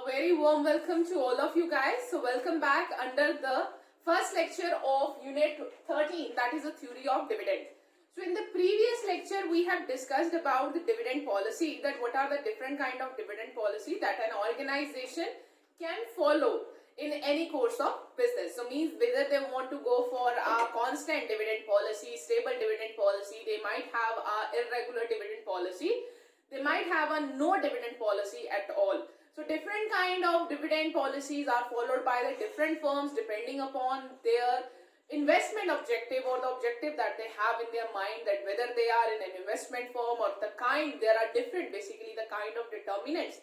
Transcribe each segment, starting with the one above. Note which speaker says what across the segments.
Speaker 1: A very warm welcome to all of you guys. So welcome back under the first lecture of unit 13, that is the theory of dividend. So in the previous lecture we have discussed about the dividend policy, that what are the different kind of dividend policy that an organization can follow in any course of business. So means whether they want to go for a constant dividend policy, stable dividend policy, they might have a irregular dividend policy, they might have a no dividend policy at all. So different kind of dividend policies are followed by the different firms depending upon their investment objective or the objective that they have in their mind, that whether they are in an investment firm or the kind, there are different, basically the kind of determinants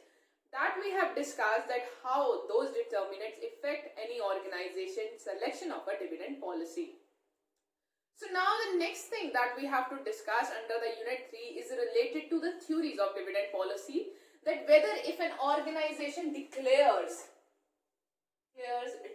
Speaker 1: that we have discussed, that how those determinants affect any organization selection of a dividend policy. So now the next thing that we have to discuss under the unit 3 is related to the theories of dividend policy, that whether if an organization declares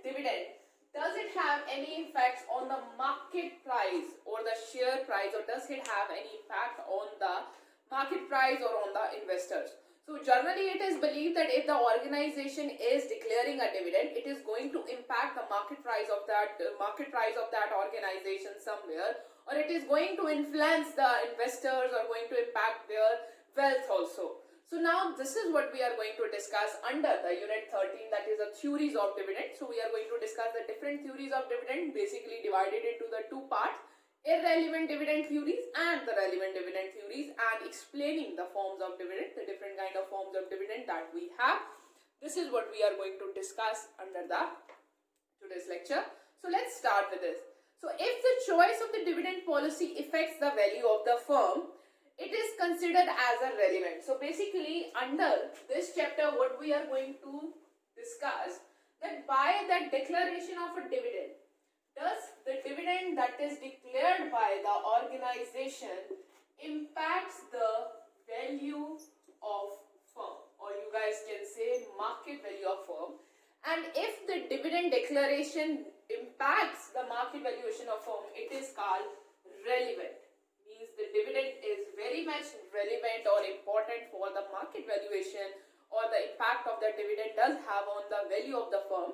Speaker 1: dividend, does it have any effects on the market price or the share price, or does it have any impact on the market price or on the investors? So generally it is believed that if the organization is declaring a dividend, it is going to impact the market price of that organization somewhere, or it is going to influence the investors or going to impact their wealth also. So now this is what we are going to discuss under the unit 13, that is the theories of dividend. So we are going to discuss the different theories of dividend, basically divided into the two parts: irrelevant dividend theories and the relevant dividend theories, and explaining the forms of dividend, the different kind of forms of dividend that we have. This is what we are going to discuss under the today's lecture. So let's start with this. So if the choice of the dividend policy affects the value of the firm, it is considered as a relevant. So basically under this chapter what we are going to discuss, that by the declaration of a dividend, does the dividend that is declared by the organization impacts the value of firm, or you guys can say market value of firm? And if the dividend declaration impacts the market valuation of firm, it is called relevant. Means the dividend is very much relevant or important for the market valuation, or the impact of the dividend does have on the value of the firm.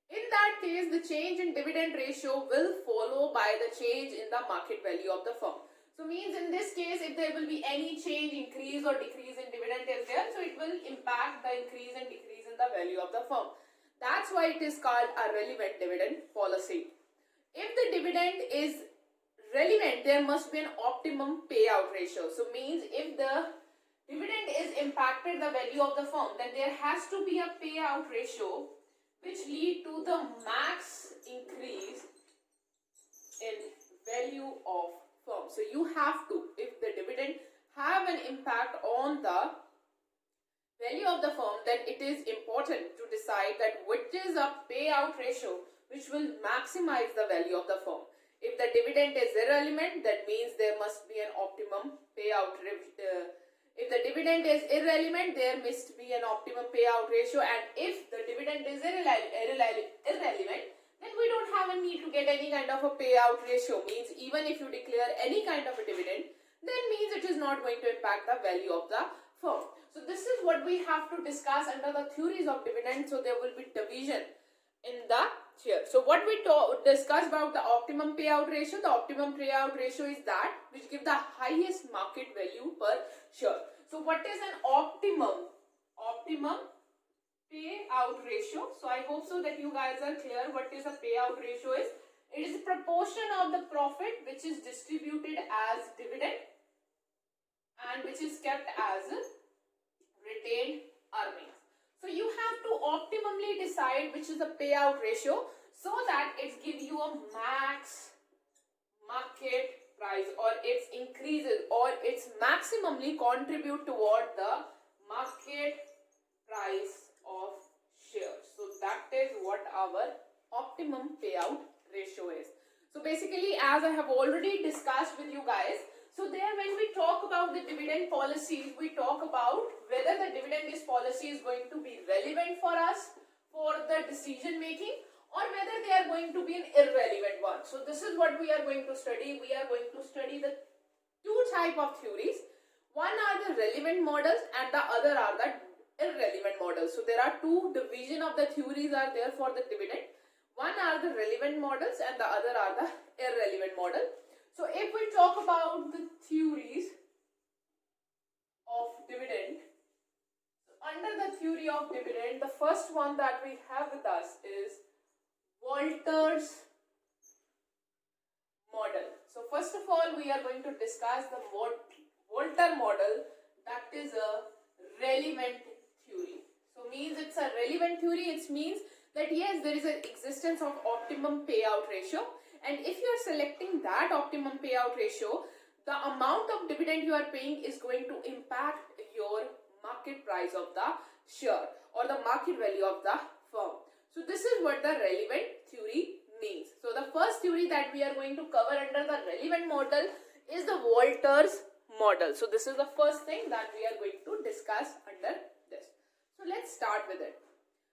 Speaker 1: In that case, the change in dividend ratio will follow by the change in the market value of the firm. So means in this case, if there will be any change, increase or decrease in dividend is there, so it will impact the increase and decrease in the value of the firm. That's why it is called a relevant dividend policy. If the dividend is relevant, there must be an optimum payout ratio. So means if the dividend is impacted the value of the firm, then there has to be a payout ratio which lead to the max increase in value of firm. So you have to, if the dividend have an impact on the value of the firm, then it is important to decide that which is a payout ratio which will maximize the value of the firm. If the dividend is irrelevant, that means there must be an optimum payout if the dividend is irrelevant, there must be an optimum payout ratio, and if the dividend is irrelevant, then we don't have a need to get any kind of a payout ratio. Means even if you declare any kind of a dividend, then means it is not going to impact the value of the firm. So this is what we have to discuss under the theories of dividend. So there will be division in the here. So what we discussed about the optimum payout ratio, the optimum payout ratio is that which give the highest market value per share. So what is an optimum payout ratio? So I hope so that you guys are clear what is a payout ratio is. It is a proportion of the profit which is distributed as dividend and which is kept as retained earnings. So you have to optimally decide which is the payout ratio, so that it gives you a max market price, or its increases, or its maximally contribute toward the market price of shares. So that is what our optimum payout ratio is. So basically, as I have already discussed with you guys, so there when we talk about the dividend policies, we talk about whether the dividend policy is going to be relevant for us for the decision making, or whether they are going to be an irrelevant one. So this is what we are going to study. We are going to study the two type of theories. One are the relevant models and the other are the irrelevant models. models. So there are two division of the theories are there for the dividend. One are the relevant models and the other are the irrelevant model. So if we talk about the theories of dividend, under the theory of dividend, the first one that we have with us is Walter's model. So first of all, we are going to discuss the Walter model, that is a relevant theory. So means it's a relevant theory. It means that yes, there is an existence of optimum payout ratio, and if you are selecting that optimum payout ratio, the amount of dividend you are paying is going to impact your market price of the share or the market value of the firm. So this is what the relevant theory means. So the first theory that we are going to cover under the relevant model is the Walter's model. So this is the first thing that we are going to discuss under this. So let's start with it.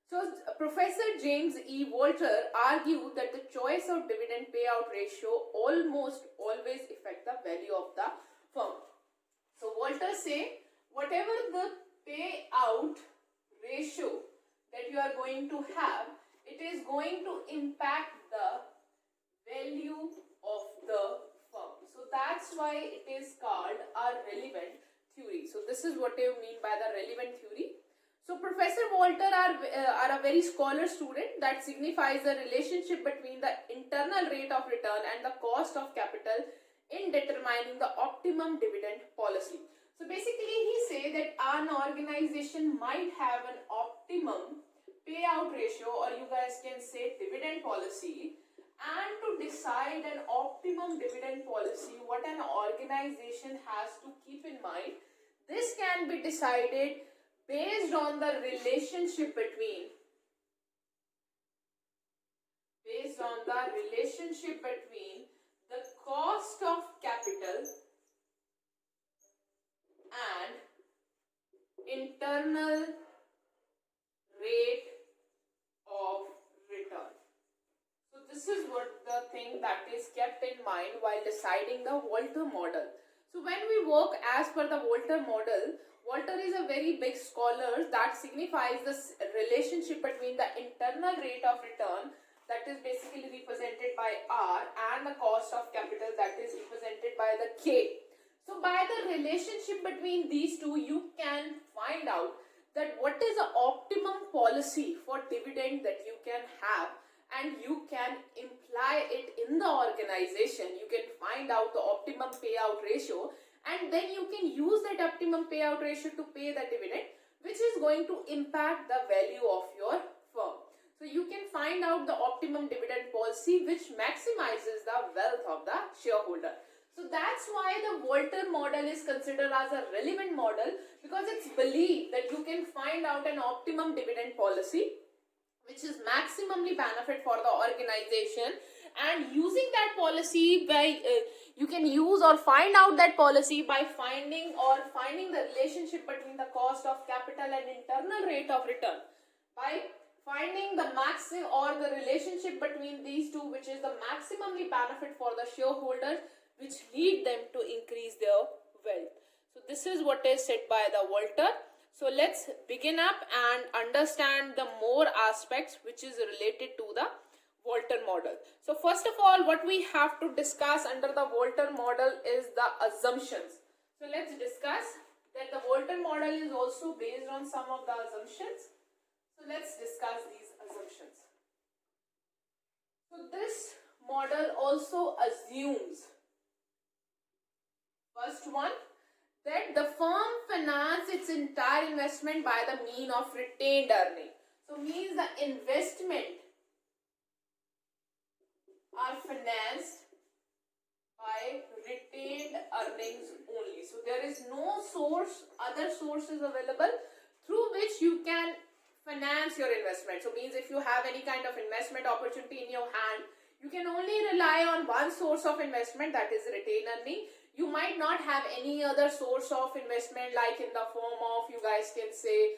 Speaker 1: So Professor James E. Walter argued that the choice of dividend payout ratio almost always affect the value of the firm. So Walter say whatever the payout ratio that you are going to have, it is going to impact the value of the firm. So that's why it is called a relevant theory. So this is what you mean by the relevant theory. So Professor Walter are a very scholar student that signifies the relationship between the internal rate of return and the cost of capital in determining the optimum dividend policy. So basically he say that an organization might have an optimum payout ratio, or you guys can say dividend policy, and to decide an optimum dividend policy, what an organization has to keep in mind, this can be decided based on the relationship between the cost of capital and internal rate of return. So this is what the thing that is kept in mind while deciding the Walter model. So when we work as per the Walter model, Walter is a very big scholar that signifies the relationship between the internal rate of return, that is basically represented by R, and the cost of capital, that is represented by the K. So by the relationship between these two, you can find out that what is the optimum policy for dividend that you can have, and you can imply it in the organization. You can find out the optimum payout ratio, and then you can use that optimum payout ratio to pay the dividend, which is going to impact the value of your firm. So you can find out the optimum dividend policy which maximizes the wealth of the shareholder. So that's why the Walter model is considered as a relevant model, because it's believed that you can find out an optimum dividend policy which is maximally benefit for the organization, and using that policy by you can use or find out that policy by finding the relationship between the cost of capital and internal rate of return, by finding the maximum or the relationship between these two, which is the maximally benefit for the shareholders, which lead them to increase their wealth. So this is what is said by the Walter. So let's begin up and understand the more aspects which is related to the Walter model. So first of all, what we have to discuss under the Walter model is the assumptions. So let's discuss that the Walter model is also based on some of the assumptions. So let's discuss these assumptions. So this model also assumes, first one, that the firm finance its entire investment by the mean of retained earning. So means the investment are financed by retained earnings only. So there is no other sources available through which you can finance your investment. So means if you have any kind of investment opportunity in your hand, you can only rely on one source of investment, that is retained earning. You might not have any other source of investment, like in the form of, you guys can say,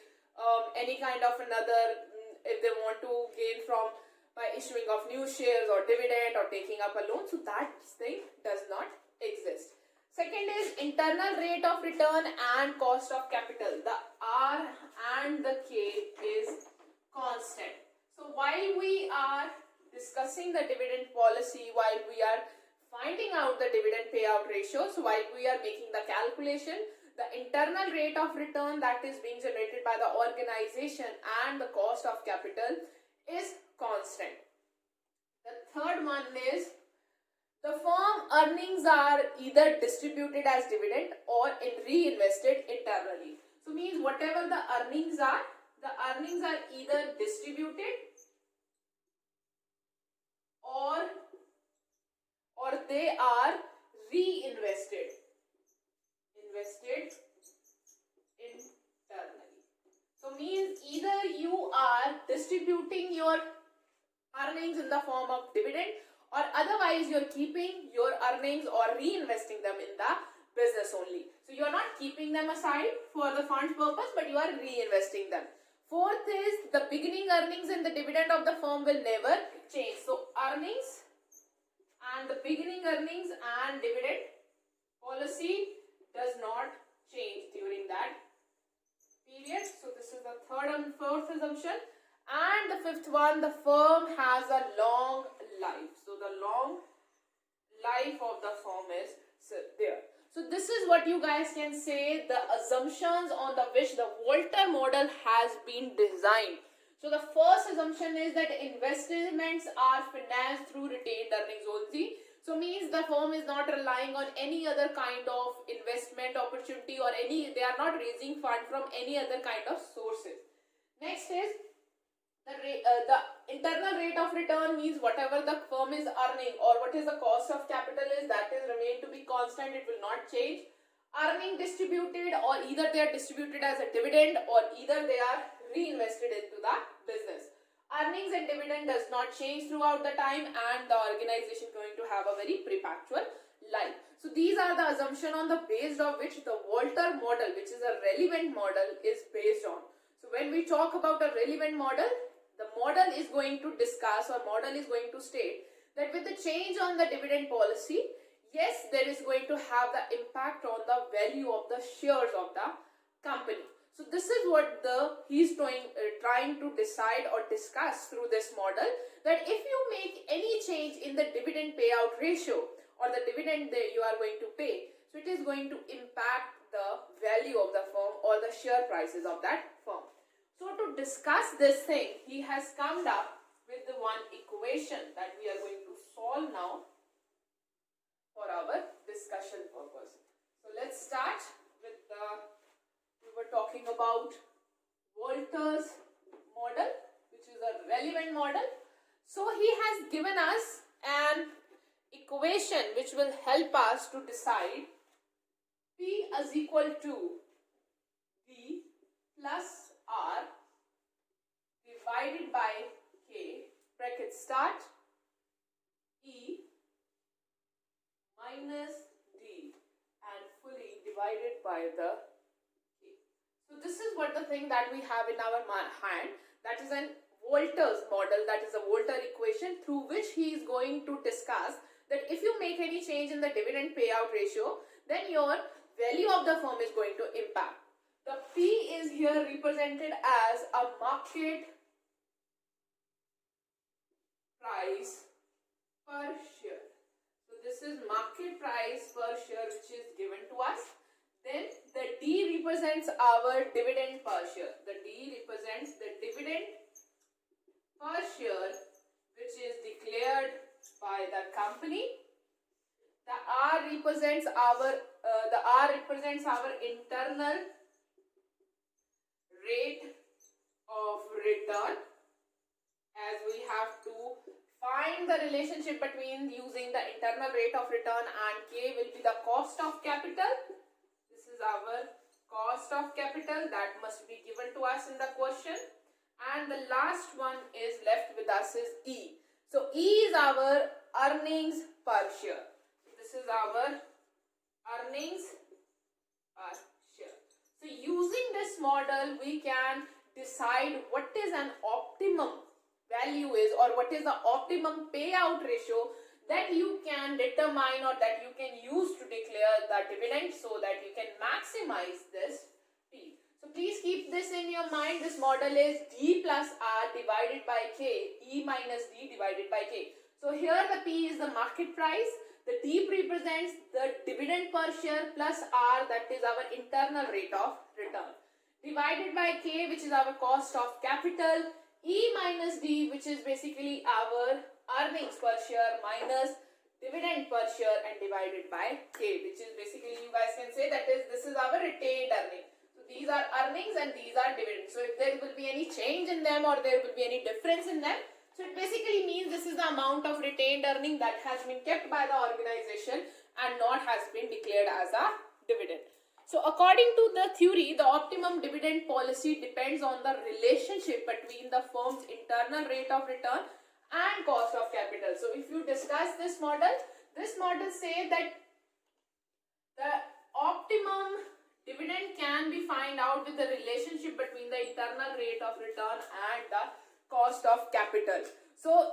Speaker 1: any kind of another, if they want to gain from by issuing of new shares or dividend or taking up a loan. So that thing does not exist. Second is internal rate of return and cost of capital. The R and the K discussing the dividend policy, while we are finding out the dividend payout ratio, so while we are making the calculation, the internal rate of return that is being generated by the organization and the cost of capital is constant. The third one is the firm earnings are either distributed as dividend or reinvested internally. So means whatever the earnings are either distributed or they are reinvested internally. So means either you are distributing your earnings in the form of dividend, or otherwise you're keeping your earnings or reinvesting them in the business only. So you're not keeping them aside for the fund purpose, but you are reinvesting them. Fourth is the beginning earnings and the dividend of the firm will never change. So earnings and the beginning earnings and dividend policy does not change during that period. So this is the third and fourth assumption. And the fifth one, the firm has a long life. So the long life of the firm is there. So this is what you guys can say, the assumptions on the which the Volcker model has been designed. So the first assumption is that investments are financed through retained earnings only. So means the firm is not relying on any other kind of investment opportunity, or they are not raising fund from any other kind of sources. Next is the internal rate of return, means whatever the firm is earning or what is the cost of capital is, that is remain to be constant, it will not change. Earning distributed, or either they are distributed as a dividend or either they are reinvested into the business. Earnings and dividend does not change throughout the time, and the organization is going to have a very perpetual life. So these are the assumption on the based of which the Volcker model, which is a relevant model, is based on. So when we talk about a relevant model, the model is going to discuss, or model is going to state that with the change on the dividend policy, yes, there is going to have the impact on the value of the shares of the company. So this is what he's trying to decide or discuss through this model, that if you make any change in the dividend payout ratio or the dividend that you are going to pay, so it is going to impact the value of the firm or the share prices of that firm. So to discuss this thing, he has come up with the one equation that we are going to solve now for our discussion purpose. So let's start with we were talking about Volcker's model, which is a relevant model. So he has given us an equation which will help us to decide P is equal to V plus R divided by K, bracket start, E minus D, and fully divided by the K. So this is what the thing that we have in our hand, that is an Volcker's model, that is a Volcker equation, through which he is going to discuss that if you make any change in the dividend payout ratio, then your value of the firm is going to impact. The P is here represented as a market price per share. So this is market price per share which is given to us. Then the D represents our dividend per share. The D represents the dividend per share which is declared by the company. The R represents our internal rate of return, as we have to find the relationship between using the internal rate of return, and K will be the cost of capital. This is our cost of capital that must be given to us in the question. And the last one is left with us is E. So E is our earnings per share. This is our earnings per share. So using this model, we can decide what is an optimum value is, or what is the optimum payout ratio that you can determine or that you can use to declare the dividend, so that you can maximize this P. So please keep this in your mind. This model is D plus R divided by K, E minus D divided by K. So here the P is the market price, the D represents the dividend per share plus R, that is our internal rate of return, divided by K, which is our cost of capital, E minus D, which is basically our earnings per share minus dividend per share, and divided by K, which is basically, you guys can say that this is our retained earning. So these are earnings and these are dividends. So if there will be any change in them or there will be any difference in them, so it basically means this is the amount of retained earning that has been kept by the organization and not has been declared as a dividend. So according to the theory, the optimum dividend policy depends on the relationship between the firm's internal rate of return and cost of capital. So if you discuss this model says that the optimum dividend can be found out with the relationship between the internal rate of return and the cost of capital. So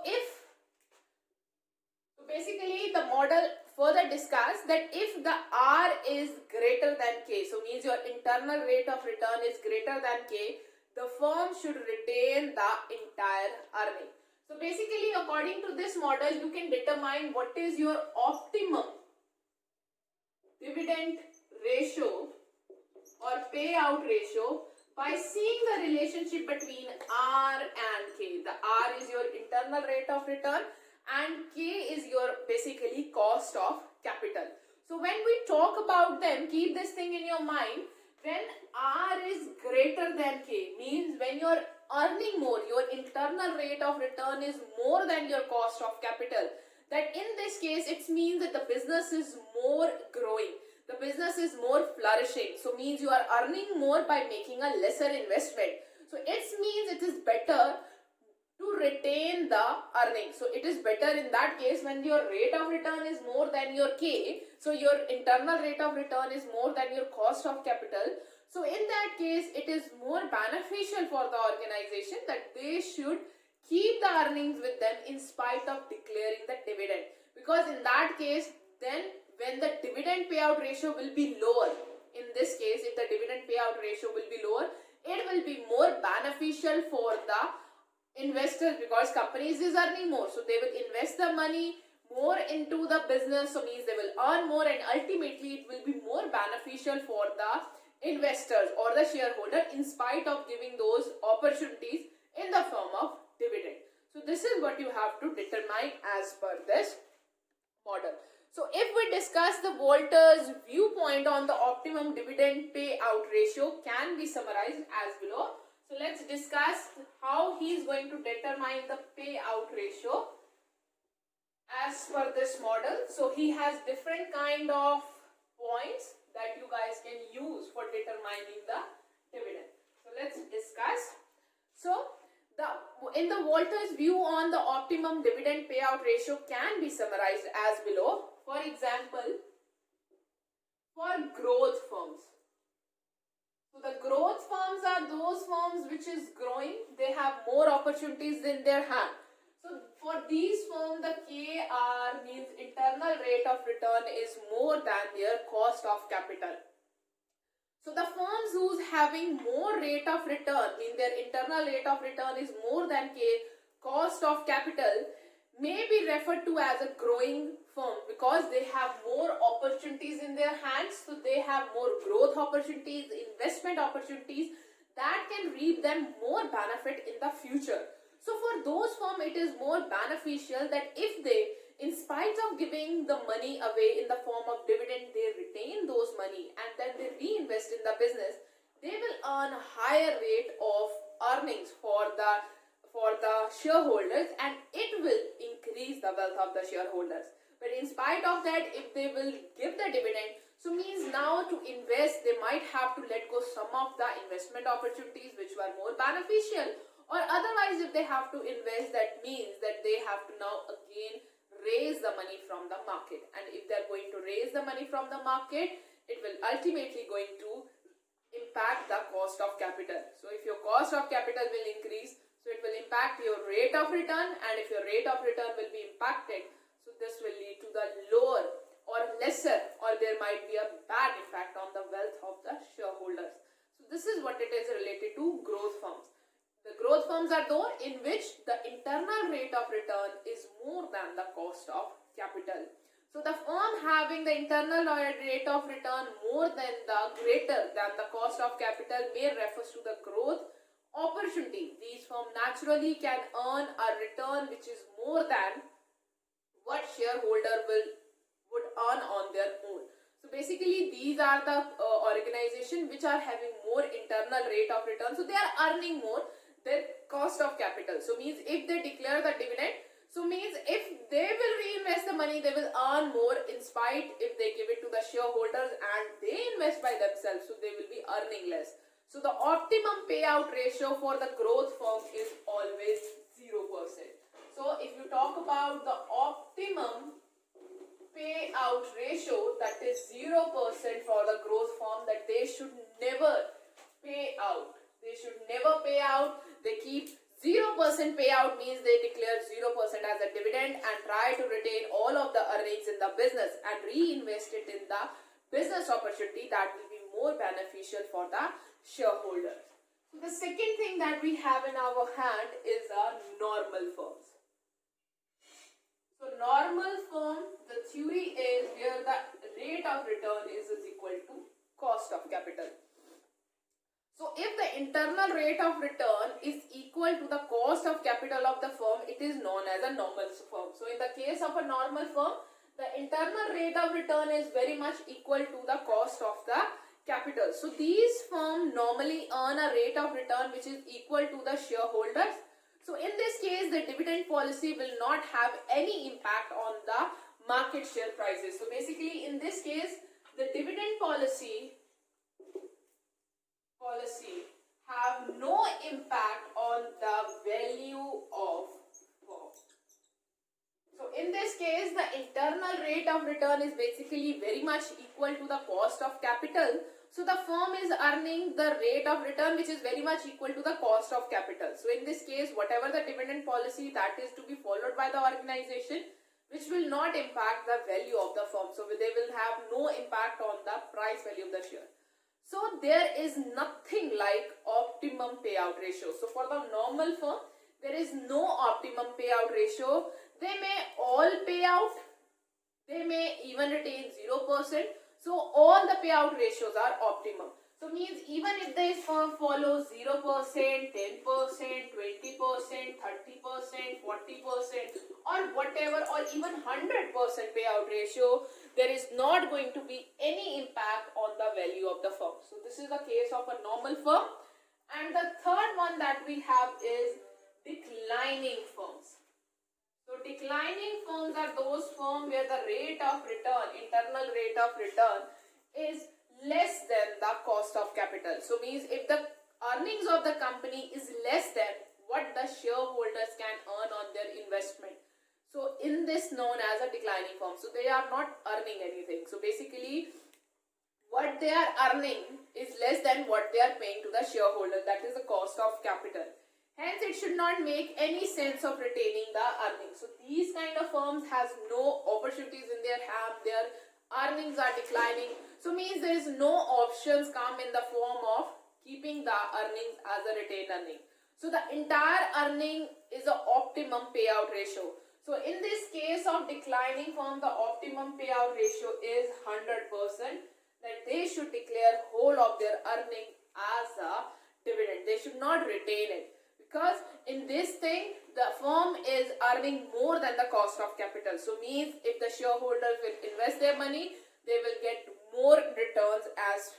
Speaker 1: basically the model further discuss that if the R is greater than K, so means your internal rate of return is greater than K, the firm should retain the entire earning. So basically according to this model, you can determine what is your optimum dividend ratio or payout ratio by seeing the relationship between R and K. The R is your internal rate of return and K is your basically cost of capital. So when we talk about them, keep this thing in your mind. When R is greater than K, means when you're earning more, your internal rate of return is more than your cost of capital. That in this case, it means that the business is more growing. The business is more flourishing. So means you are earning more by making a lesser investment. So it means it is better to retain the earnings. So it is better in that case when your rate of return is more than your K. So your internal rate of return is more than your cost of capital. So in that case, it is more beneficial for the organization that they should keep the earnings with them in spite of declaring the dividend. Because in that case, then when the dividend payout ratio will be lower, in this case, if the dividend payout ratio will be lower, it will be more beneficial for the investors because companies is earning more. So they will invest the money more into the business. So means they will earn more and ultimately it will be more beneficial for the investors or the shareholder in spite of giving those opportunities in the form of dividend. So this is what you have to determine as per this model. So if we discuss the Walter's viewpoint on the optimum dividend payout ratio can be summarized as below. So let's discuss how he is going to determine the payout ratio as per this model. So he has different kind of points that you guys can use for determining the dividend. So let's discuss. So in the Walter's view on the optimum dividend payout ratio can be summarized as below. For example, for growth firms. So the growth firms are those firms which is growing. They have more opportunities in their hand. So for these firms, the KR means internal rate of return is more than their cost of capital. So the firms who's having more rate of return, mean their internal rate of return is more than cost of capital, may be referred to as a growing firm because they have more opportunities in their hands. So they have more growth opportunities, investment opportunities that can reap them more benefit in the future. So for those firms, it is more beneficial that if they, in spite of giving the money away in the form of dividend, they retain those money and then they reinvest in the business, they will earn a higher rate of earnings for the shareholders and it will increase the wealth of the shareholders. But in spite of that, if they will give the dividend, so means now to invest, they might have to let go some of the investment opportunities which were more beneficial, or otherwise if they have to invest, that means that they have to now again raise the money from the market. And if they are going to raise the money from the market, it will ultimately going to impact the cost of capital. So if your cost of capital will increase, so it will impact your rate of return, and if your rate of return will be impacted, so this will lead to the lower or lesser, or there might be a bad impact on the wealth of the shareholders. So this is what it is related to growth firms. The growth growth firms are those in which the internal rate of return is more than the cost of capital. So the firm having the internal rate of return more than the greater than the cost of capital may refers to the growth opportunity. These firms naturally can earn a return which is more than what shareholder would earn on their own. So basically these are the organization which are having more internal rate of return. So they are earning more than cost of capital. So means if they declare the dividend, so means if they will reinvest the money, they will earn more in spite if they give it to the shareholders and they invest by themselves, so they will be earning less. So the optimum payout ratio for the growth firm is always 0%. So if you talk about the optimum payout ratio, that is 0% for the growth firm, that they should never pay out. They should never pay out. They keep 0% payout, means they declare 0% as a dividend and try to retain all of the earnings in the business and reinvest it in the business opportunity that will be more beneficial for the shareholders. So the second thing that we have in our hand is normal firms. So normal firm, the theory is where the rate of return is equal to cost of capital. So if the internal rate of return is equal to the cost of capital of the firm, it is known as a normal firm. So in the case of a normal firm, the internal rate of return is very much equal to the cost of the capital. So these firms normally earn a rate of return which is equal to the shareholders. So in this case, the dividend policy will not have any impact on the market share prices. So basically in this case, the dividend policy have no impact on the value of firm. So in this case, the internal rate of return is basically very much equal to the cost of capital. So the firm is earning the rate of return which is very much equal to the cost of capital. So in this case, whatever the dividend policy that is to be followed by the organization, which will not impact the value of the firm. So they will have no impact on the price value of the share. So there is nothing like optimum payout ratio. So for the normal firm, there is no optimum payout ratio. They may all pay out. They may even retain 0%. So all the payout ratios are optimum. So means even if they follow 0%, 10%, 20%, 30%, 40% or whatever, or even 100% payout ratio, there is not going to be any impact on the value of the firm. So this is the case of a normal firm. And the third one that we have is declining firms. So declining firms are those firms where the rate of return, internal rate of return is less than the cost of capital. So means if the earnings of the company is less than what the shareholders can earn on their investment. So in this known as a declining firm. So they are not earning anything. So basically what they are earning is less than what they are paying to the shareholder. That is the cost of capital. Hence, it should not make any sense of retaining the earnings. So these kind of firms has no opportunities in their hand. Their earnings are declining. So means there is no options come in the form of keeping the earnings as a retained earning. So the entire earning is the optimum payout ratio. So in this case of declining firm, the optimum payout ratio is 100%. That they should declare whole of their earning as a dividend. They should not retain it. Because in this thing, the firm is earning more than the cost of capital. So means if the shareholders will invest their money, they will get more returns as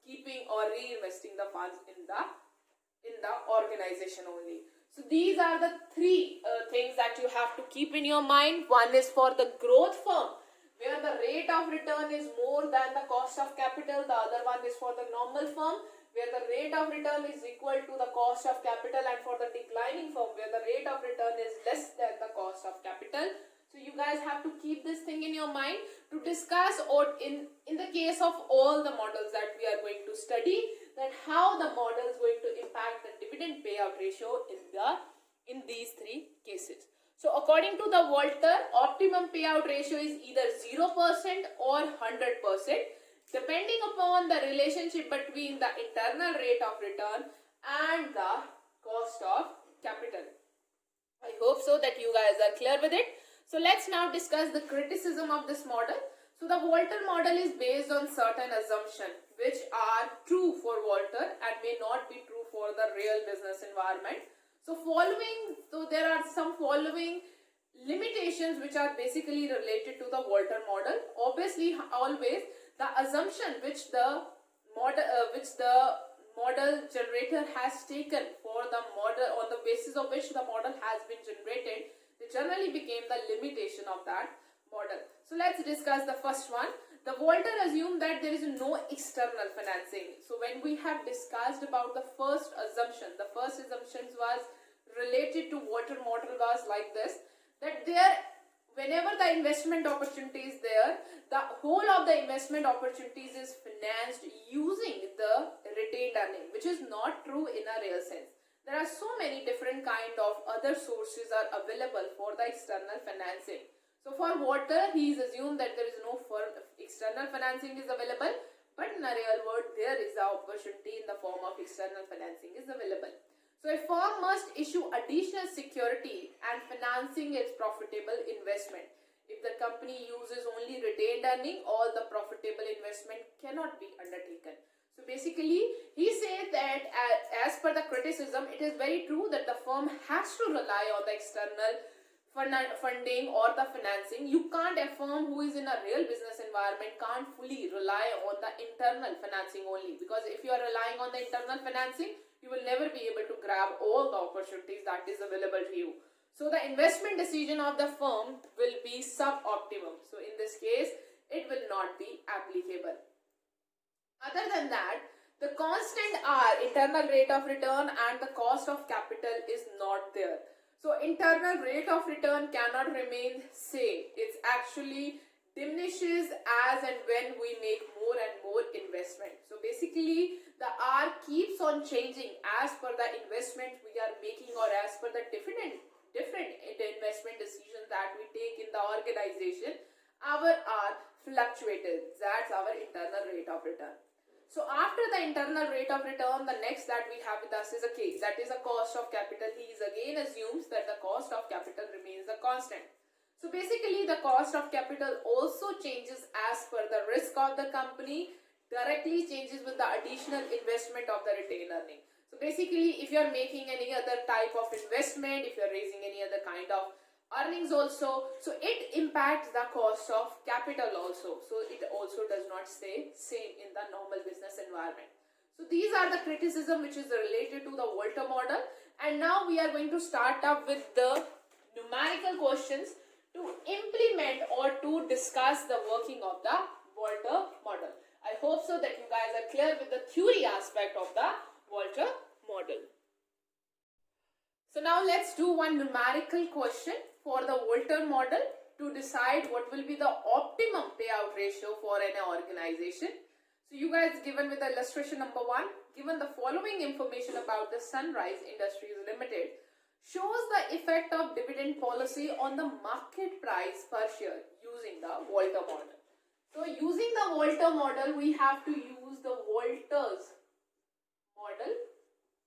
Speaker 1: keeping or reinvesting the funds in the organization only. So these are the three things that you have to keep in your mind. One is for the growth firm, where the rate of return is more than the cost of capital. The other one is for the normal firm, where the rate of return is equal to the cost of capital, and for the declining firm, where the rate of return is less than the cost of capital. So you guys have to keep this thing in your mind to discuss, or in the case of all the models that we are going to study, that how the model is going to impact the dividend payout ratio in these three cases. So according to the Walter, optimum payout ratio is either 0% or 100%, depending upon the relationship between the internal rate of return and the cost of guys are clear with it. So let's now discuss the criticism of this model. So the Walter model is based on certain assumptions which are true for Walter and may not be true for the real business environment. So there are some following limitations which are basically related to the Walter model. Obviously, always the assumption which the model generator has taken for the model, on the basis of which the model has been generated, they generally became the limitation of that model. So let's discuss the first one. The Walter assumed that there is no external financing. So when we have discussed about the first assumption was related to Walter model was like this, that whenever the investment opportunity is there, the whole of the investment opportunities is financed using the retained earning, which is not true in a real sense. There are so many different kind of other sources are available for the external financing. So for Walter, he is assumed that there is no external financing is available, but in a real world, there is an opportunity in the form of external financing is available. So a firm must issue additional security and financing its profitable investment. If the company uses only retained earning, all the profitable investment cannot be undertaken. So basically, he says that as per the criticism, it is very true that the firm has to rely on the external funding or the financing. You can't, a firm who is in a real business environment can't fully rely on the internal financing only, because if you are relying on the internal financing, you will never be able to grab all the opportunities that is available to you. So the investment decision of the firm will be suboptimum. So in this case, it will not be applicable. Other than that, the constant R, internal rate of return, and the cost of capital is not there. So internal rate of return cannot remain same. It actually diminishes as and when we make more and more investment. So basically, the R keeps on changing as per the investment we are making, or as per the different investment decisions that we take in the organization. Our R fluctuated. That's our internal rate of return. So after the internal rate of return, the next that we have with us is a K, that is a cost of capital. He again assumes that the cost of capital remains a constant. So basically, the cost of capital also changes as per the risk of the company, directly changes with the additional investment of the retained earning. So basically, if you are making any other type of investment, if you are raising any other kind of earnings also, so it impacts the cost of capital also. So it also does not stay same in the normal business environment. So these are the criticism which is related to the Walter model. And now we are going to start up with the numerical questions to implement or to discuss the working of the Walter model. I hope so that you guys are clear with the theory aspect of the Walter model. So now let's do one numerical question for the Walter model to decide what will be the optimum payout ratio for an organization. So you guys, given with the illustration number 1, given the following information about the Sunrise Industries Limited, shows the effect of dividend policy on the market price per share using the Walter model. So using the Walter model, we have to use the Walter's model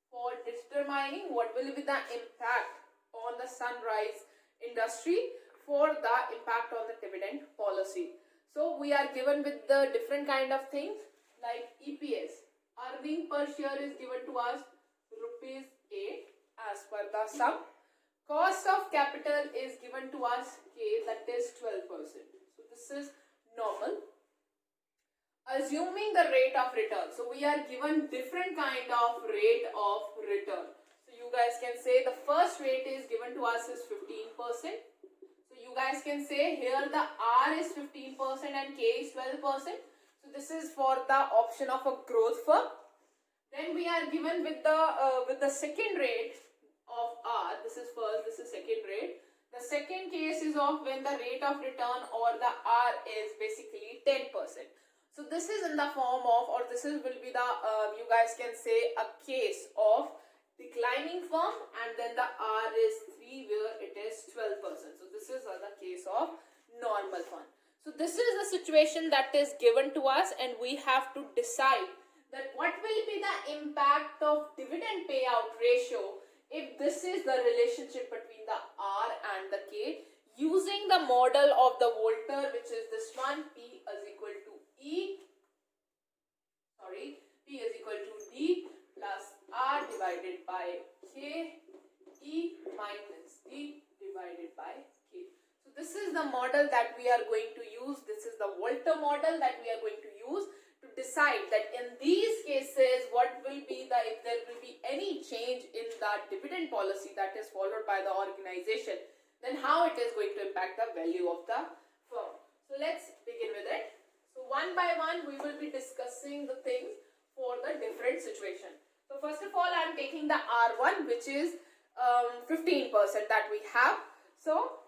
Speaker 1: for determining what will be the impact on the Sunrise industry for the impact on the dividend policy. So we are given with the different kind of things like EPS, earning per share is given to us rupees 8 as per the sum. Cost of capital is given to us K, that is 12%. So this is normal. Assuming the rate of return, so we are given different kind of rate of return. So you guys can say the first rate is given to us is 15%. So you guys can say here the R is 15% and K is 12%. So this is for the option of a growth firm. Then we are given with the second rate of R. This is first, this is second rate. The second case is of when the rate of return or the R is basically 10%. So this is in the form of, or this is will be the, you guys can say a case of declining firm, and then the R is 3 where it is 12%. So this is the case of normal firm. So this is the situation that is given to us, and we have to decide that what will be the impact of dividend payout ratio if this is the relationship between the R and the using the model of the Volter, which is this one, P is equal to P is equal to D plus R divided by K, E minus D divided by K. So this is the model that we are going to use. This is the Volter model that we are going to use to decide that in these cases what will be the, if there will be any change in the dividend policy that is followed by the organization, then how it is going to impact the value of the firm. So let's begin with it. So one by one we will be discussing the things for the different situation. So first of all, I am taking the R1, which is 15% that we have. So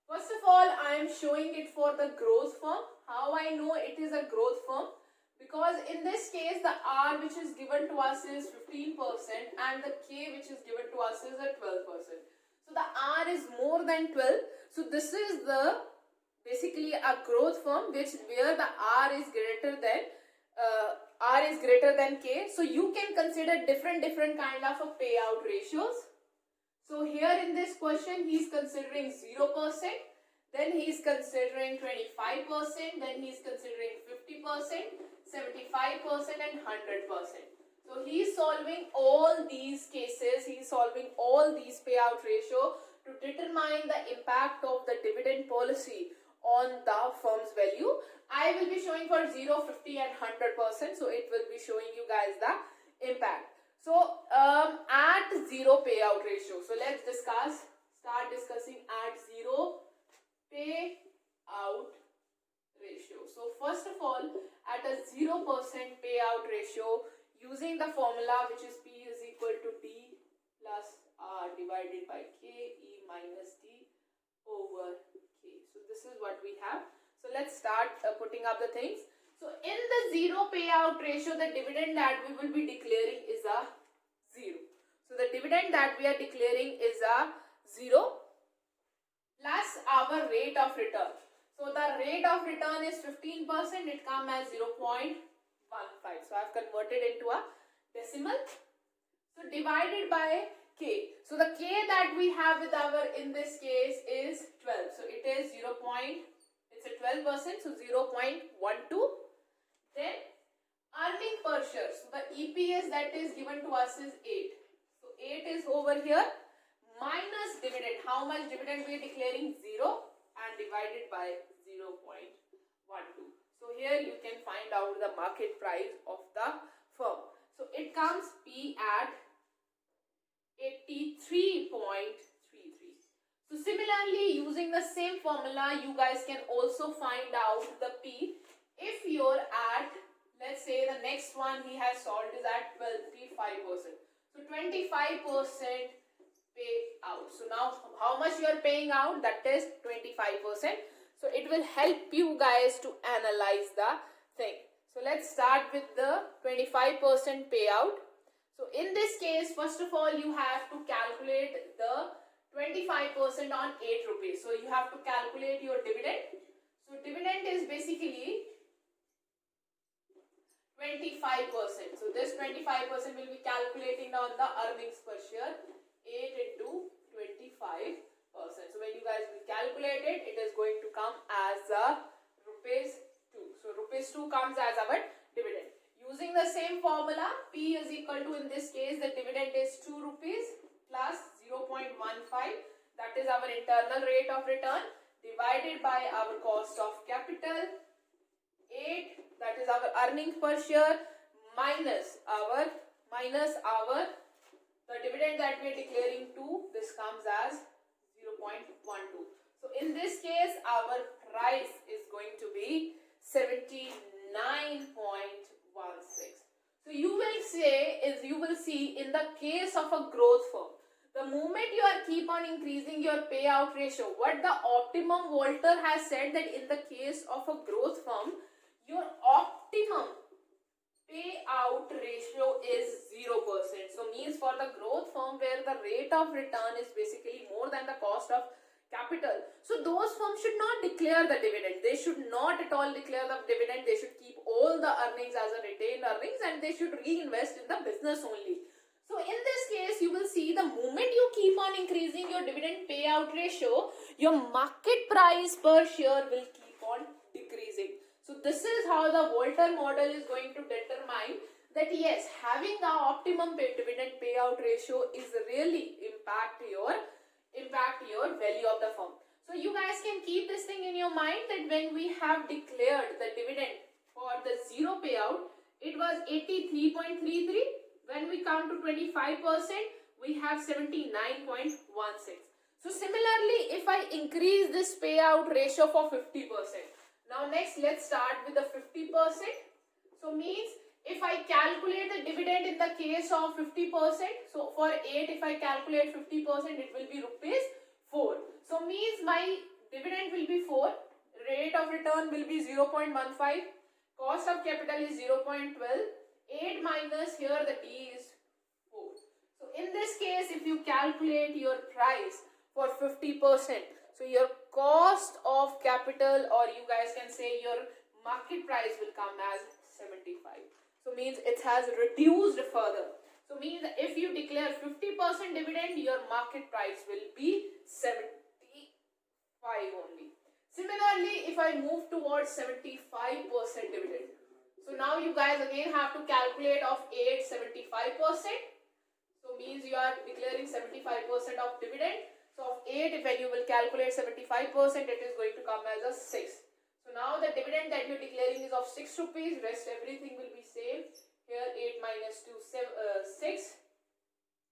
Speaker 1: first of all, I am showing it for the growth firm. How I know it is a growth firm? Because in this case, the R which is given to us is 15% and the K which is given to us is at 12%. So the R is more than 12. So this is the basically a growth firm where the R is greater than K. So you can consider different kind of a payout ratios. So here in this question, he is considering 0%, then he is considering 25%, then he is considering 50%, 75% and 100%. So he is solving all these cases, he is solving all these payout ratio to determine the impact of the dividend policy on the firm's value. I will be showing for 0, 50 and 100%. So it will be showing you guys the impact. So at 0 payout ratio. So let's start discussing at 0 payout ratio. So first of all, at a 0% payout ratio, using the formula which is P is equal to D plus R divided by K, E minus D over K. So this is what we have. So let's start putting up the things. So in the 0 payout ratio, the dividend that we will be declaring is a 0. So the dividend that we are declaring is a 0 plus our rate of return. So the rate of return is 15%, it comes as 0.15. So I have converted into a decimal. So divided by K. So the K that we have with our, in this case, is 12. So it is it's a 12%, so 0.12. Then earning per share. So the EPS that is given to us is 8. So 8 is over here minus dividend. How much dividend we are declaring? 0 and divided by 0.12. So here you can find out the market price of the firm. So it comes P at 83.33. So similarly, using the same formula, you guys can also find out the P. If you're at, let's say the next one he has solved is at 25%. So 25% payout. So now how much you are paying out? That is 25%. So it will help you guys to analyze the thing. So let's start with the 25% payout. So in this case, first of all, you have to calculate the 25% on 8 rupees. So you have to calculate your dividend. So dividend is basically 25%. So this 25% will be calculating on the earnings per share. 8 into 25%. So when you guys will calculate it, it is going to come as rupees 2. So rupees 2 comes as our dividend. Using the same formula, P is equal to, in this case, the dividend is 2 rupees plus 0.15. That is our internal rate of return divided by our cost of capital. 8, that is our earnings per share, minus our the dividend that we are declaring 2. This comes as 0.12. So in this case, our price is going to be 79.16. So you will see in the case of a growth firm, the moment you are keep on increasing your payout ratio, what the optimum Volter has said that in the case of a growth firm, your optimum payout ratio is 0%. So means for the growth firm where the rate of return is basically more than the cost of capital. So those firms should not declare the dividend. They should not at all declare the dividend. They should keep all the earnings as a retained earnings and they should reinvest in the business only. So in this case, you will see the moment you keep on increasing your dividend payout ratio, your market price per share will keep on decreasing. So this is how the Volter model is going to determine that yes, having the optimum dividend payout ratio is really impact your value of the firm. So you guys can keep this thing in your mind that when we have declared the dividend for the zero payout, it was 83.33. When we come to 25%, we have 79.16. So similarly, if I increase this payout ratio for 50%, now next let's start with the 50%. So means if I calculate the dividend in the case of 50%, so for 8 if I calculate 50%, it will be rupees 4. So means my dividend will be 4, rate of return will be 0.15, cost of capital is 0.12, 8 minus here the D is 4. So in this case, if you calculate your price for 50%, so your cost of capital, or you guys can say your market price, will come as 75. So means it has reduced further. So means if you declare 50% dividend, your market price will be 75 only. Similarly, if I move towards 75% dividend, so now you guys again have to calculate of 8 75%. So means you are declaring 75% of dividend. So of 8, when you will calculate 75%, it is going to come as a 6. So now the dividend that you are declaring is of 6 rupees. Rest everything will be same. Here 8 minus 2, 6.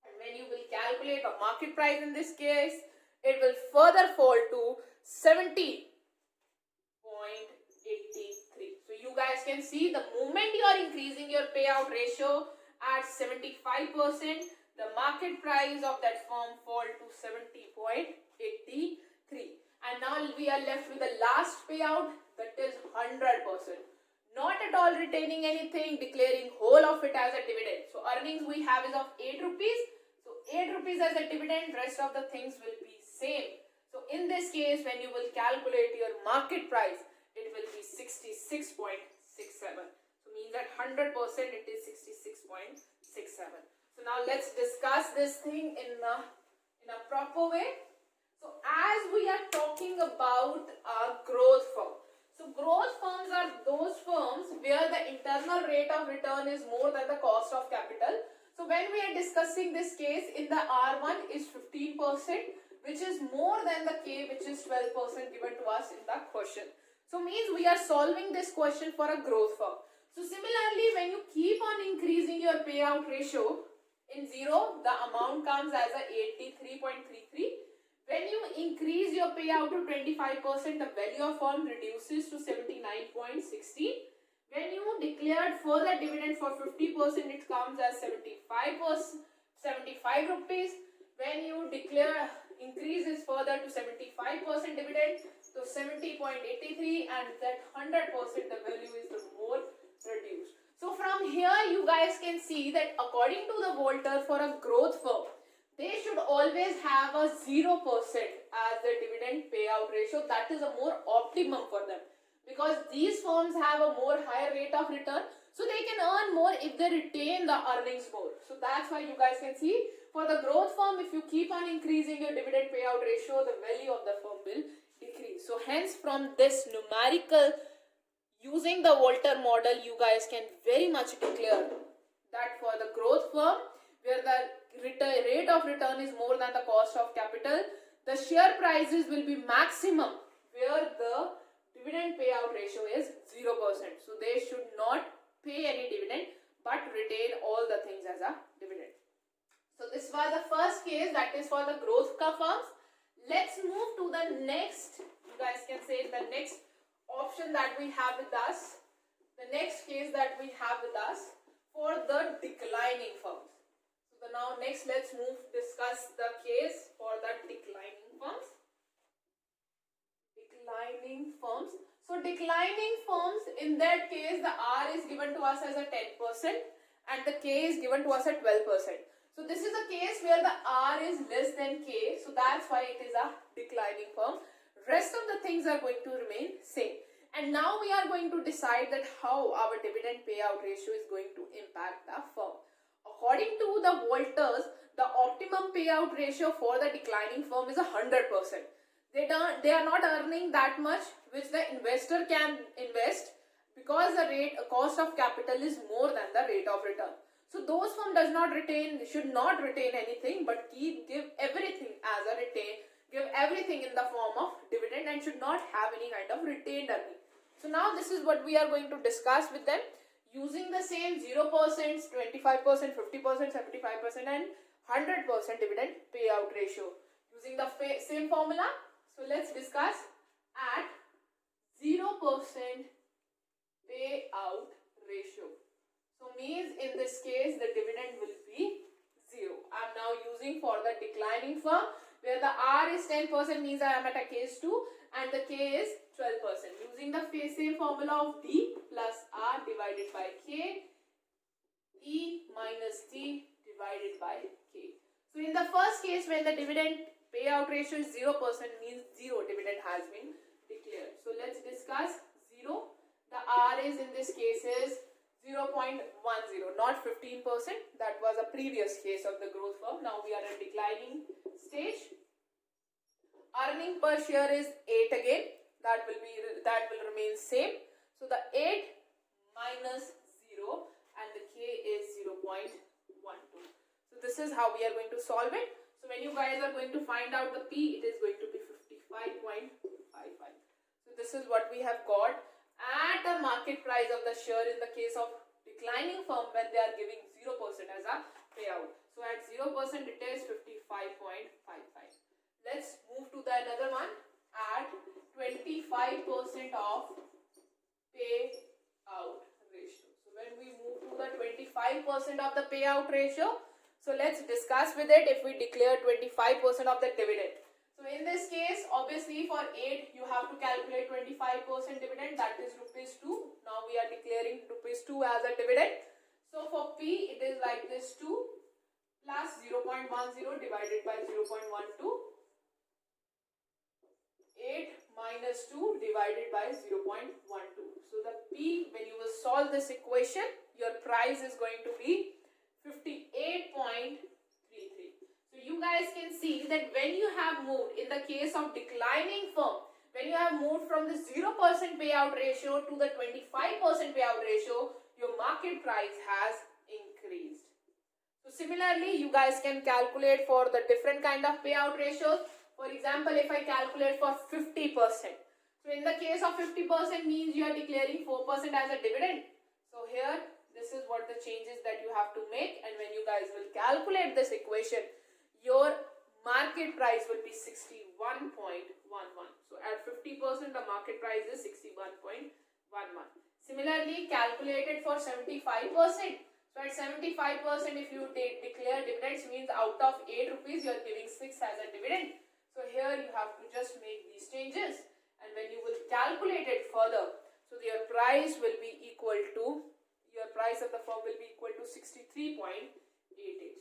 Speaker 1: And when you will calculate a market price in this case, it will further fall to 70.83. So you guys can see the moment you are increasing your payout ratio at 75%, the market price of that firm fall to 70.83. And now we are left with the last payout, that is 100%. Not at all retaining anything, declaring whole of it as a dividend. So earnings we have is of 8 rupees. So 8 rupees as a dividend, rest of the things will be same. So in this case, when you will calculate your market price, it will be 66.67. So means that 100% it is 66.67. So now let's discuss this thing in a proper way. So as we are talking about a growth firm, so growth firms are those firms where the internal rate of return is more than the cost of capital. So when we are discussing this case, in the R1 is 15%, which is more than the K, which is 12% given to us in the question. So means we are solving this question for a growth firm. So similarly, when you keep on increasing your payout ratio, in 0, the amount comes as a 83.33. When you increase your payout to 25%, the value of firm reduces to 79.16. When you declared further dividend for 50%, it comes as 75 rupees. When you declare increases further to 75% dividend, so 70.83, and that 100% the value is the more reduced. So from here you guys can see that according to the Volter, for a growth firm, they should always have a 0% as the dividend payout ratio. That is a more optimum for them, because these firms have a more higher rate of return, so they can earn more if they retain the earnings more. So that's why you guys can see, for the growth firm, if you keep on increasing your dividend payout ratio, the value of the firm will decrease. So hence, from this numerical, using the Volter model, you guys can very much declare that for the growth firm, where the rate of return is more than the cost of capital, the share prices will be maximum where the dividend payout ratio is 0%. So they should not pay any dividend but retain all the things as a dividend. So this was the first case, that is for the growth firms. Let's move to the next, you guys can say the next option that we have with us, the next case that we have with us for the declining firms. So now next let's discuss the case for the declining firms. Declining firms. So declining firms, in that case the R is given to us as a 10% and the K is given to us at 12%. So this is a case where the R is less than K, so that's why it is a declining firm. Rest of the things are going to remain same. And now we are going to decide that how our dividend payout ratio is going to impact the firm. According to the Volters, the optimum payout ratio for the declining firm is 100%. They are not earning that much which the investor can invest, because the cost of capital is more than the rate of return. So those firm should not retain anything, but give everything as a give everything in the form of dividend, and should not have any kind of retained earning. So now this is what we are going to discuss with them, using the same 0%, 25%, 50%, 75% and 100% dividend payout ratio, using the same formula. So let's discuss at 0% payout ratio. So means in this case the dividend will be 0. I am now using for the declining firm, where the R is 10%, means I am at a case 2 and the K is 12%. Using the same formula of D plus R divided by K, E minus T divided by K. So in the first case, when the dividend payout ratio is 0%, means 0 dividend has been declared. So let's discuss 0. The R is in this case is 0.10, not 15%. That was a previous case of the growth firm. Now we are at declining stage. Earning per share is 8 again. That will remain same. So the 8 minus 0 and the K is 0.12. So this is how we are going to solve it. So when you guys are going to find out the P, it is going to be 55.55. So this is what we have got at the market price of the share in the case of declining firm, when they are giving 0% as a payout. So at 0% it is 55.55. Let's move to the another one at 25% of payout ratio. So when we move to the 25% of the payout ratio, so let's discuss with it if we declare 25% of the dividend. So in this case, obviously for 8 you have to calculate 25% dividend, that is rupees 2. Now we are declaring rupees 2 as a dividend. So for P it is like this, 2 plus 0.10 divided by 0.12. 8 minus 2 divided by 0.12. So the P, when you will solve this equation, your price is going to be 58.33. So you guys can see that when you have moved, in the case of declining firm, when you have moved from the 0% payout ratio to the 25% payout ratio, your market price has increased. So similarly, you guys can calculate for the different kind of payout ratios. For example, if I calculate for 50%, so in the case of 50% means you are declaring 4% as a dividend. So here, this is what the changes that you have to make, and when you guys will calculate this equation, your market price will be 61.11. So at 50%, the market price is 61.11. Similarly, calculated for 75%. So at 75%, if you declare dividends, means out of 8 rupees, you are giving 6 as a dividend. So here you have to just make these changes, and when you will calculate it further, so your price will be equal to, your price of the firm will be equal to 63.88.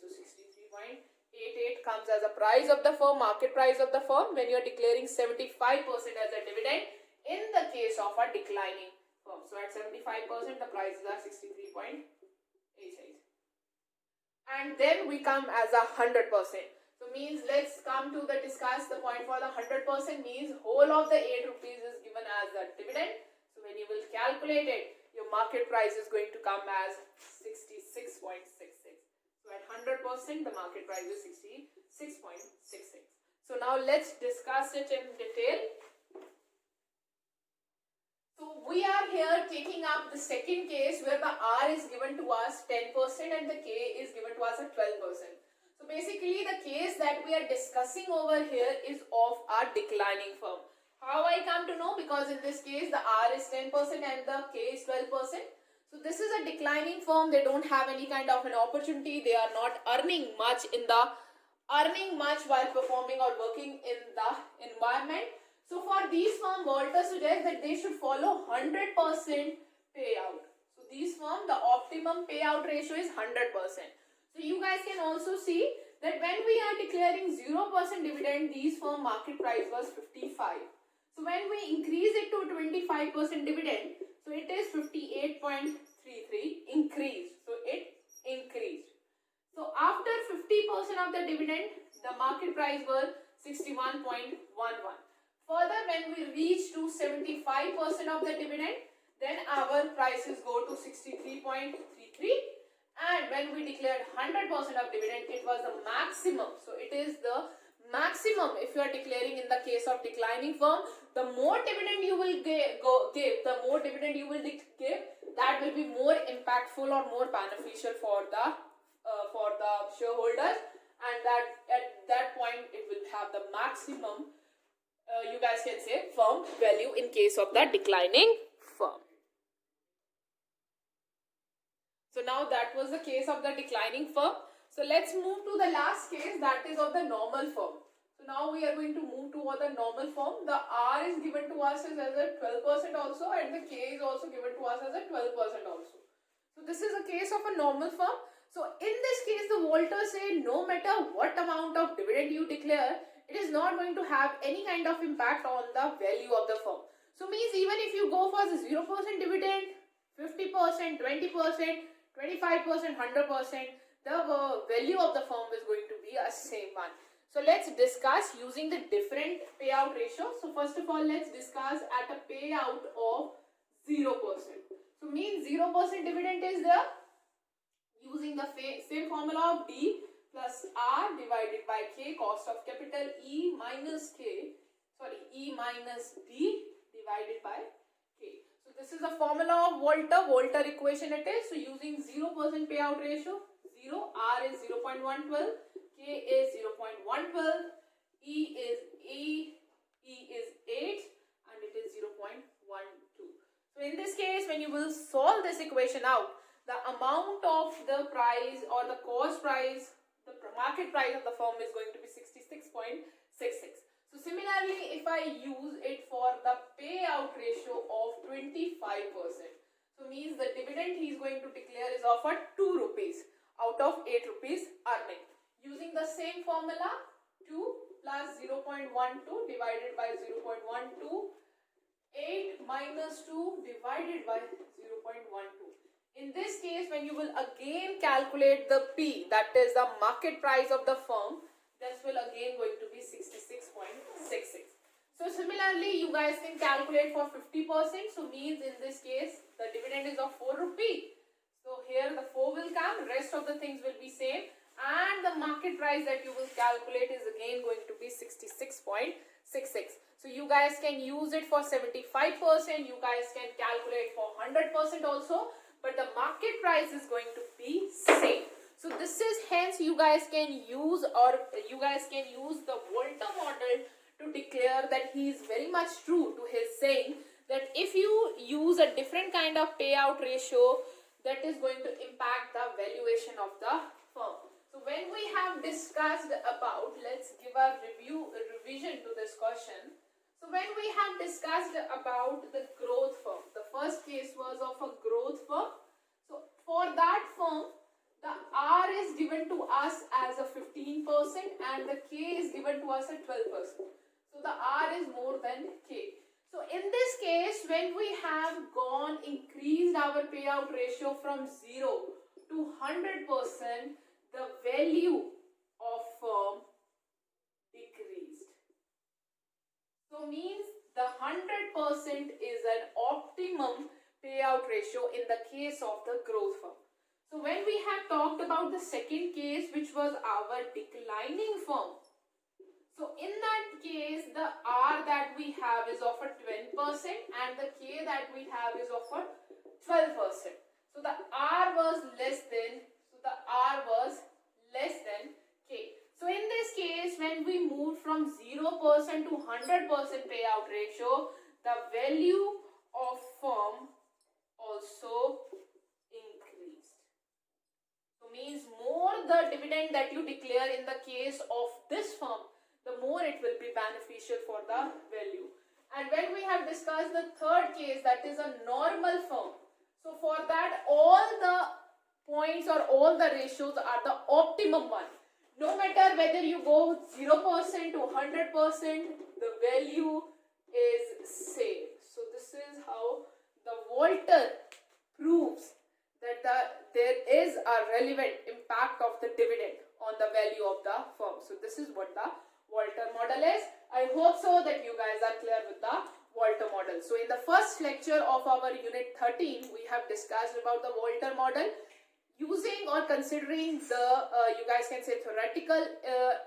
Speaker 1: So 63.88 comes as a price of the firm, market price of the firm, when you are declaring 75% as a dividend in the case of a declining firm. So at 75%, the prices are 63.88. And then we come as a 100%. So means let's come to the discuss the point for the 100%, means whole of the 8 rupees is given as a dividend. So when you will calculate it, your market price is going to come as 66.66. So at 100%, the market price is 66.66. So now let's discuss it in detail. So we are here taking up the second case where the R is given to us 10% and the K is given to us at 12%. So basically the case that we are discussing over here is of a declining firm. How I come to know? Because in this case the R is 10% and the K is 12%. So this is a declining firm. They don't have any kind of an opportunity. They are not earning much while performing or working in the environment. So for these firms, Walter suggests that they should follow 100% payout. So these firms, the optimum payout ratio is 100%. So you guys can also see that when we are declaring 0% dividend, these firm market price was 55. So when we increase it to 25% dividend, so it is 58.33 increased. So it increased. So after 50% of the dividend, the market price was 61.11. Further, when we reach to 75% of the dividend, then our prices go to 63.33. And when we declared 100% of dividend, it was the maximum. So it is the maximum if you are declaring in the case of declining firm. The more dividend you will give, the more dividend you will give, that will be more impactful or more beneficial for the shareholders, and that at that point it will have the maximum, you guys can say, firm value in case of the declining firm. So now that was the case of the declining firm. So let's move to the last case, that is of the normal firm. So now we are going to move toward the normal firm. The R is given to us as a 12% also, and the K is also given to us as a 12% also. So this is a case of a normal firm. So in this case, the Volcker say no matter what amount of dividend you declare, it is not going to have any kind of impact on the value of the firm. So means even if you go for the 0% dividend, 50%, 20%, 25%, 100%, the value of the firm is going to be a same one. So let's discuss using the different payout ratio. So first of all, let's discuss at a payout of 0%. So means 0% dividend is there using the same formula of D plus R divided by K, cost of capital E minus D divided by K. So this is the formula of Volcker equation it is. So using 0% payout ratio, 0, R is 0.112, K is 0.112, E is 8, and it is 0.12. So in this case, when you will solve this equation out, the amount of the price or the cost price, the market price of the firm is going to be 66.66. So similarly, if I use it for the payout ratio of 25%, so means the dividend he is going to declare is of 2 rupees out of 8 rupees earning. Using the same formula, 2 plus 0.12 divided by 0.12, 8 minus 2 divided by 0.12. In this case, when you will again calculate the P, that is the market price of the firm, this will again going to be 66.66. So similarly, you guys can calculate for 50%. So means in this case, the dividend is of 4 rupee. So here the 4 will come, rest of the things will be same, and the market price that you will calculate is again going to be 66.66. So you guys can use it for 75%, you guys can calculate for 100% also, but the market price is going to be same. So this is hence you guys can use the Volcker model to declare that he is very much true to his saying that if you use a different kind of payout ratio, that is going to impact the valuation of the firm. So when we have discussed about, let's give a revision to this question. So when we have discussed about the growth firm, the first case was of a growth firm. So for that firm, the R is given to us as a 15% and the K is given to us at 12%. So the R is more than K. So in this case, when we have increased our payout ratio from 0 to 100%, the value of firm decreased. So means the 100% is an optimum payout ratio in the case of the growth firm. So when we have talked about the second case, which was our declining firm, so in that case, the R that we have is of a 20% and the K that we have is of a 12%. So the R was less than K. So in this case, when we moved from 0% to 100% payout ratio, the value of firm also increased. So means more the dividend that you declare in the case of this firm, the more it will be beneficial for the value. And when we have discussed the third case, that is a normal firm. So for that, all the points or all the ratios are the optimum one. No matter whether you go 0% to 100%, the value is same. So this is how the Volcker proves that there is a relevant impact of the dividend on the value of the firm. So this is what the Volcker model is. I hope so that you guys are clear with the Walter model. So in the first lecture of our unit 13, we have discussed about the Walter model using or considering the, you guys can say, theoretical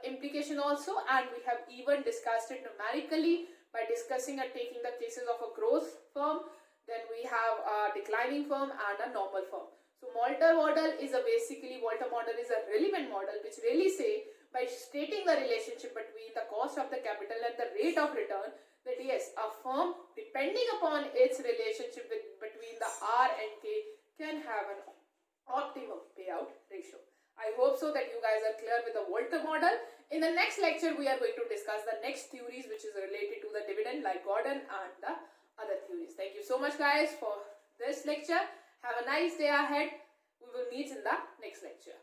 Speaker 1: implication also, and we have even discussed it numerically by discussing and taking the cases of a growth firm, then we have a declining firm and a normal firm. So Walter model is a relevant model which really say, by stating the relationship between the cost of the capital and the rate of return, that yes, a firm, depending upon its relationship between the R and K, can have an optimum payout ratio. I hope so that you guys are clear with the Walter model. In the next lecture, we are going to discuss the next theories which is related to the dividend, like Gordon and the other theories. Thank you so much guys for this lecture. Have a nice day ahead. We will meet in the next lecture.